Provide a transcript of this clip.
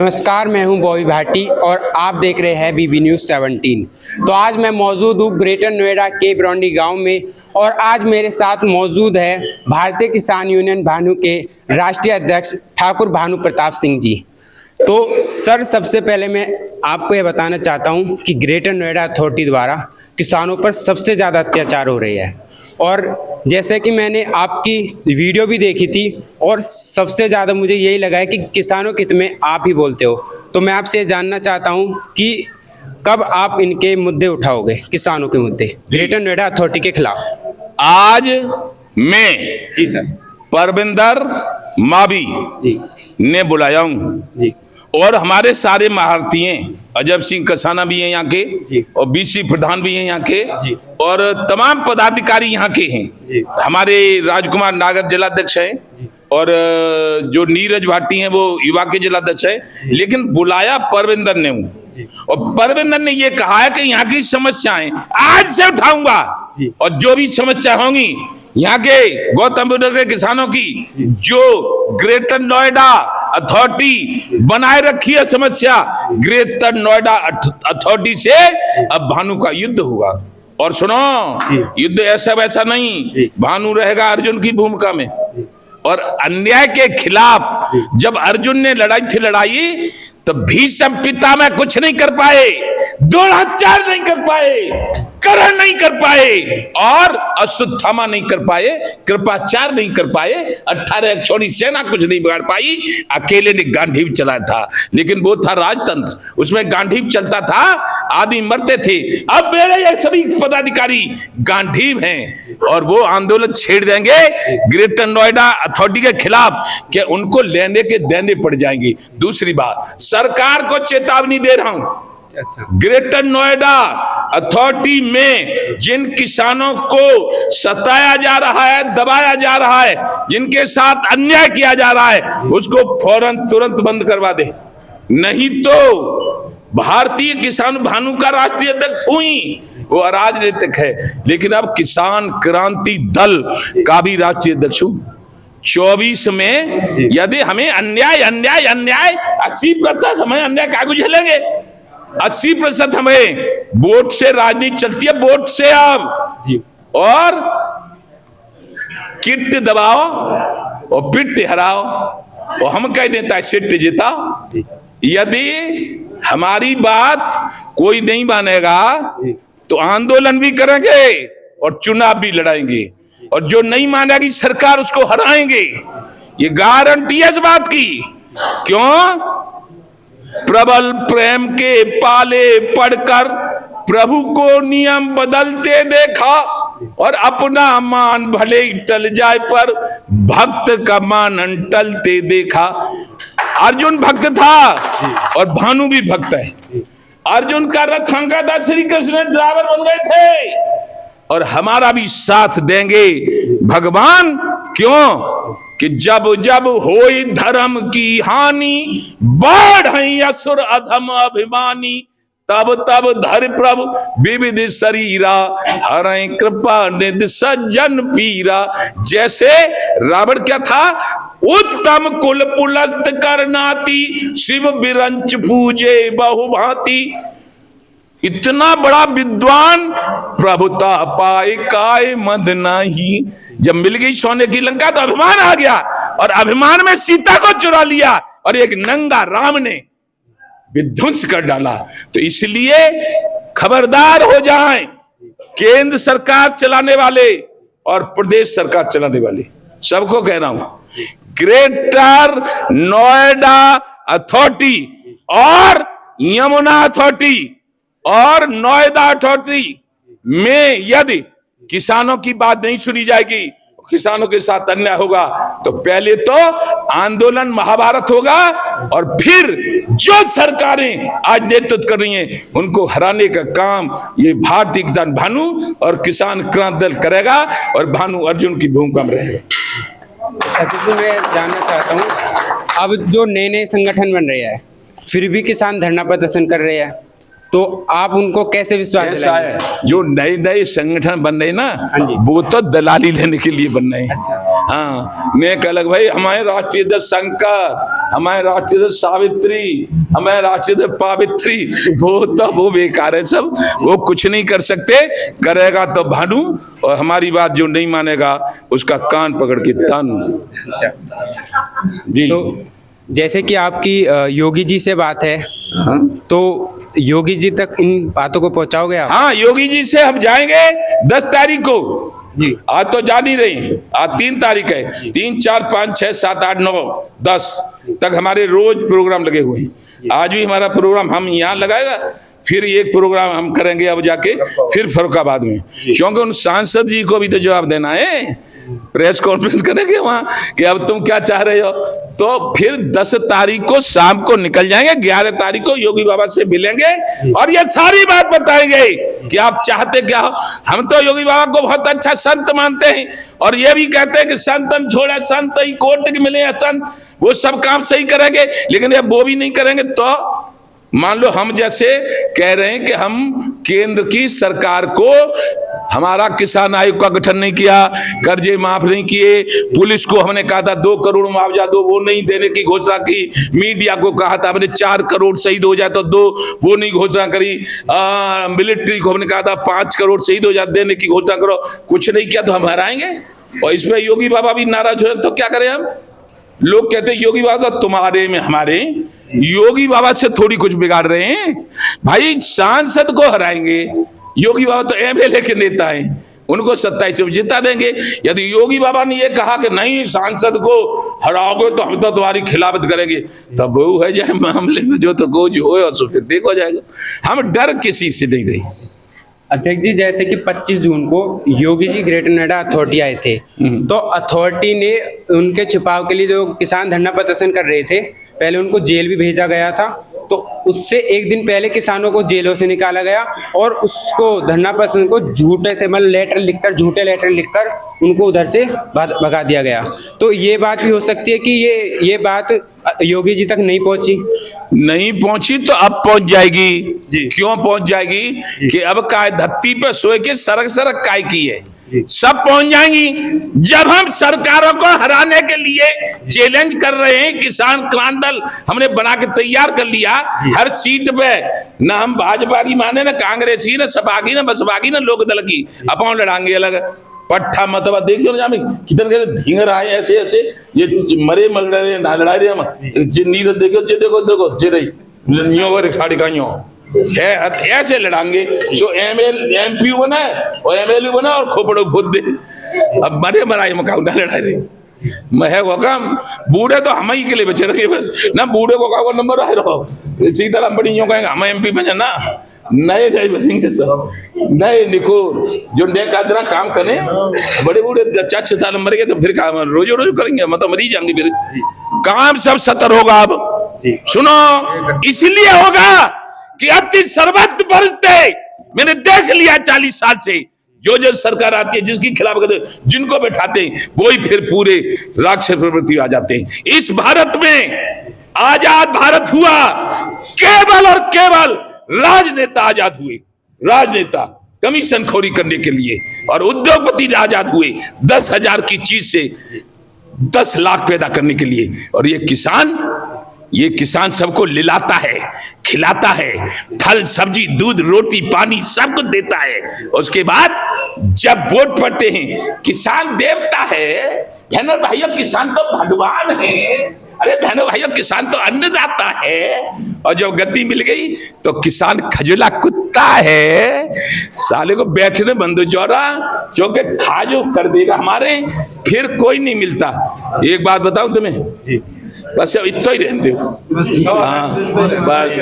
नमस्कार, मैं हूं बॉबी भाटी और आप देख रहे हैं बीबी न्यूज़ 17। तो आज मैं मौजूद हूं ग्रेटर नोएडा के ब्रौंडी गांव में और आज मेरे साथ मौजूद है भारतीय किसान यूनियन भानु के राष्ट्रीय अध्यक्ष ठाकुर भानु प्रताप सिंह जी। तो सर, सबसे पहले मैं आपको ये बताना चाहता हूं कि ग्रेटर नोएडा अथॉरिटी द्वारा किसानों पर सबसे ज़्यादा अत्याचार हो रही है और जैसे कि मैंने आपकी वीडियो भी देखी थी और सबसे ज़्यादा मुझे यही लगा है कि किसानों के हित में आप ही बोलते हो। तो मैं आपसे जानना चाहता हूं कि कब आप इनके मुद्दे उठाओगे, किसानों के मुद्दे ग्रेटर नोएडा अथॉरिटी के खिलाफ। आज मैं जी सर। परविंदर मावी जी ने बुलाया हूँ जी और हमारे सारे महारथी हैं, अजब सिंह कसाना भी हैं यहाँ के जी और बीसी प्रधान भी हैं यहाँ के जी और तमाम पदाधिकारी यहाँ के हैं जी। हमारे राजकुमार नागर जिलाध्यक्ष हैं जी और जो नीरज भाटी हैं वो युवा के जिलाध्यक्ष हैं। लेकिन बुलाया परविंदर ने हूँ जी और परविंदर ने ये कहा है कि यहाँ की समस्याएं आज से उठाऊंगा जी। और जो भी समस्या होंगी यहाँ के गौतम बुद्ध के किसानों की जो ग्रेटर नोएडा अथॉरिटी बनाए रखी है समस्या, ग्रेटर नोएडा अथॉरिटी से अब भानु का युद्ध होगा। और सुनो, युद्ध ऐसा वैसा नहीं, भानु रहेगा अर्जुन की भूमिका में और अन्याय के खिलाफ जब अर्जुन ने लड़ाई थी लड़ाई तो भीष्म पितामह कुछ नहीं कर पाए, द्रोणाचार्य नहीं कर पाए, कर्ण नहीं कर पाए और अश्वत्थामा नहीं कर पाए, कृपाचार्य नहीं कर पाए, 18 अक्षौणी सेना कुछ नहीं बिगाड़ पाई। अकेले ने गांडीव चलाया था, लेकिन वो था राजतंत्र, उसमें गांडीव चलता था, आदमी मरते थे। अब मेरे ये सभी पदाधिकारी गांडीव हैं और वो आंदोलन छेड़ देंगे ग्रेटर नोएडा अथॉरिटी के खिलाफ कि उनको लेने के देने पड़ जाएंगे। दूसरी बात, सरकार को चेतावनी दे रहा हूं, ग्रेटर नोएडा अथॉरिटी में जिन किसानों को सताया जा रहा है, दबाया जा रहा है, जिनके साथ अन्याय किया जा रहा है, उसको फौरन तुरंत बंद करवा दे, नहीं तो भारतीय किसान भानु का राष्ट्रीय अध्यक्ष हुई वो अराजनीतिक है, लेकिन अब किसान क्रांति दल का भी राष्ट्रीय अध्यक्ष हूं। 24 में यदि हमें अन्याय अन्याय अन्याय 80% हमें अन्याय कागज झेलेंगे, 80% हमें वोट से राजनीति चलती है, वोट से अब जी। और किट दबाओ और पिट हराओ और हम कह देता है सिट जिताओ। यदि हमारी बात कोई नहीं मानेगा तो आंदोलन भी करेंगे और चुनाव भी लड़ाएंगे और जो नहीं मानेगी सरकार उसको हराएंगे, ये गारंटी है इस बात की। क्यों? प्रबल प्रेम के पाले पढ़कर प्रभु को नियम बदलते देखा और अपना मान भले ही टल जाए पर भक्त का मान टलते देखा। अर्जुन भक्त था और भानु भी भक्त है। अर्जुन का रथ हांका था, श्री कृष्ण ड्राइवर बन गए थे और हमारा भी साथ देंगे भगवान। क्यों कि जब जब होई धर्म की हानि बढ़ई असुर अधम अभिमानी, तब तब धर प्रभु विविध शरीरा हरै कृपा निधि सज्जन पीरा। जैसे रावण क्या था, उत्तम कुल पुलस्त करनाती, शिव बिरंच पूजे बहुभांति। इतना बड़ा विद्वान प्रभुता पाए काय मद नाही। जब मिल गई सोने की लंका तो अभिमान आ गया और अभिमान में सीता को चुरा लिया और एक नंगा राम ने विध्वंस कर डाला। तो इसलिए खबरदार हो जाएं केंद्र सरकार चलाने वाले और प्रदेश सरकार चलाने वाले, सबको कह रहा हूं, ग्रेटर नोएडा अथॉरिटी और यमुना अथॉरिटी और नोएडा अथॉरिटी में यदि किसानों की बात नहीं सुनी जाएगी, किसानों के साथ अन्याय होगा, तो पहले तो आंदोलन महाभारत होगा और फिर जो सरकारें आज नेतृत्व कर रही हैं उनको हराने का काम ये भारतीय किसान भानु और किसान क्रांति दल करेगा और भानु अर्जुन की भूमिका में रहेगा। तो मैं जानना चाहता हूँ, अब जो नए नए संगठन बन रहे हैं फिर भी किसान धरना प्रदर्शन कर रहे हैं, तो आप उनको कैसे विश्वास ऐसा दिलाएंगे? है, जो नए नए संगठन बन रहे ना, हाँ जी। वो तो दलाली लेने के लिए बन रहे हैं। अच्छा। हाँ, मैं कह लग भाई हमारे राष्ट्रीय अध्यक्ष शंकर, हमारे राष्ट्रीय अध्यक्ष सावित्री, हमारे राष्ट्रीय अध्यक्ष पावित्री, वो बेकार है सब, वो कुछ नहीं कर सकते। करेगा तो भानु, और हमारी बात जो नहीं मानेगा उसका कान पकड़ के तानू। जी। तो जैसे कि आपकी योगी जी से बात है, हाँ? तो योगी जी तक इन बातों को पहुंचाओगे आप? हाँ, योगी जी से हम जाएंगे 10 तारीख को। जी। आज तो जा नहीं रही, आज 3 तारीख है। 3, 4, 5, 6, 7, 8, 9, 10 तक हमारे रोज प्रोग्राम लगे हुए हैं। आज भी हमारा प्रोग्राम हम यहाँ लगाएगा, फिर एक प्रोग्राम हम करेंगे अब जाके फिर फर्रुखाबाद में, क्योंकि उन सांसद जी को भी तो जवाब देना है। प्रेस कॉन्फ्रेंस करेंगे वहां कि अब तुम क्या चाह रहे हो। तो फिर 10 तारीख को शाम को निकल जाएंगे, 11 तारीख को योगी बाबा से मिलेंगे और ये सारी बात बताएंगे कि आप चाहते क्या हो। हम तो योगी बाबा को बहुत अच्छा संत मानते हैं और ये भी कहते हैं कि संतन छोड़े संत ही कोट के मिले हैं संत, वो सब काम सही करेंगे। लेकिन ये वो भी नहीं करेंगे तो मान लो हम जैसे कह रहे हैं कि हम केंद्र की सरकार को, हमारा किसान आयोग का गठन नहीं किया, कर्जे माफ नहीं किए, पुलिस को हमने कहा था 2 करोड़ मुआवजा दो, वो नहीं देने की घोषणा की, मीडिया को कहा था हमने 4 करोड़ शहीद हो जाए तो 2, वो नहीं घोषणा करी, मिलिट्री को हमने कहा था 5 करोड़ शहीद हो जाए देने की घोषणा करो, कुछ नहीं किया तो हम हराएंगे। और इसमें योगी बाबा भी नाराज हो तो क्या करें हम। लोग कहते हैं योगी बाबा तुम्हारे में हमारे, योगी बाबा से थोड़ी कुछ बिगाड़ रहे हैं भाई। सांसद को हराएंगे, योगी बाबा तो एमएलए के नेता हैं, उनको 27 से जिता देंगे। यदि योगी बाबा ने ये कहा कि नहीं सांसद को हराओगे तो हम तो तुम्हारी खिलाफत करेंगे, तब वो है जाए मामले में जो तो कुछ हो और फिर देखो जाएगा। हम डर किसी से नहीं रही। अध्यक्ष जी, जैसे कि 25 जून को योगी जी ग्रेटर नोएडा अथॉरिटी आए थे, तो अथॉरिटी ने उनके छिपाव के लिए जो किसान धरना प्रदर्शन कर रहे थे, पहले उनको जेल भी भेजा गया था। तो उससे एक दिन पहले किसानों को जेलों से निकाला गया और उसको धरना प्रदर्शन को झूठे से झूठे लेटर लिखकर उनको उधर से भगा दिया गया। तो ये बात भी हो सकती है कि ये बात योगी जी तक नहीं पहुंची तो अब पहुंच जाएगी जी। क्यों पहुंच जाएगी कि अब काय धरती पे सोए के सरक काय की है, सब पहुंच जाएंगी। जब हम सरकारों को हराने के लिए चैलेंज कर रहे हैं, किसान क्रांति दल हमने बना के तैयार कर लिया, हर सीट पे ना हम भाजपा की माने ना कांग्रेस की ना सपा की ना बसपा की ना लोक दल की, अपन लड़ांगे अलग पट्टा मतवा। देखियो ना कितने धींग रहा है ऐसे ऐसे, ये मरे मर रहे ना लड़ा रहे हम नीरज देखो जे रही साड़ी का ऐसे लड़ांगे। जो एमपी बना और एमएलए बना और खोपड़ो खोद दे, अब मरे मराए मकाऊ ना लड़ा रहे। मैं वो काम बूढ़े तो हम ही के लिए बचे रहे बस ना, बूढ़े को का नंबर आए रहो सीधा बड़ी यूं कहेंगे हम एमपी बने ना, नए नए बनेंगे सब, नए निकोर जो नेकादरा काम करें। बड़े बूढ़े 4-6 साल मर गए तो फिर काम रोजो रोज करेंगे, मैं तो मरी जाऊंगी फिर। काम सब 70 होगा अब। सुनो, इसलिए होगा कि अति सर्वत्र बरसते मैंने देख लिया 40 साल से, जो सरकार आती है जिसकी खिलाफ जिनको बैठाते हैं वही फिर पूरे राक्षस प्रवृत्ति आ जाते हैं। इस भारत में आजाद भारत हुआ केवल और केवल राजनेता आजाद हुए, राजनेता कमीशन खोरी करने के लिए, और उद्योगपति आजाद हुए 10,000 की चीज से 10 लाख पैदा करने के लिए। और ये किसान सबको लिलाता है, खिलाता है, फल सब्जी दूध रोटी पानी सब कुछ देता है। उसके बाद जब वोट पड़ते हैं किसान देवता है। बहनों भाइयों, किसान तो भगवान है। अरे बहनों भाइयों, किसान तो अन्नदाता है। और जब गद्दी मिल गई तो किसान खजुला कुत्ता है, साले को बैठने बंदो जौरा जो के खा जो कर देगा हमारे, फिर कोई नहीं मिलता। एक बात बताऊं तुम्हें, बस इतना ही रहते हो। हाँ बस।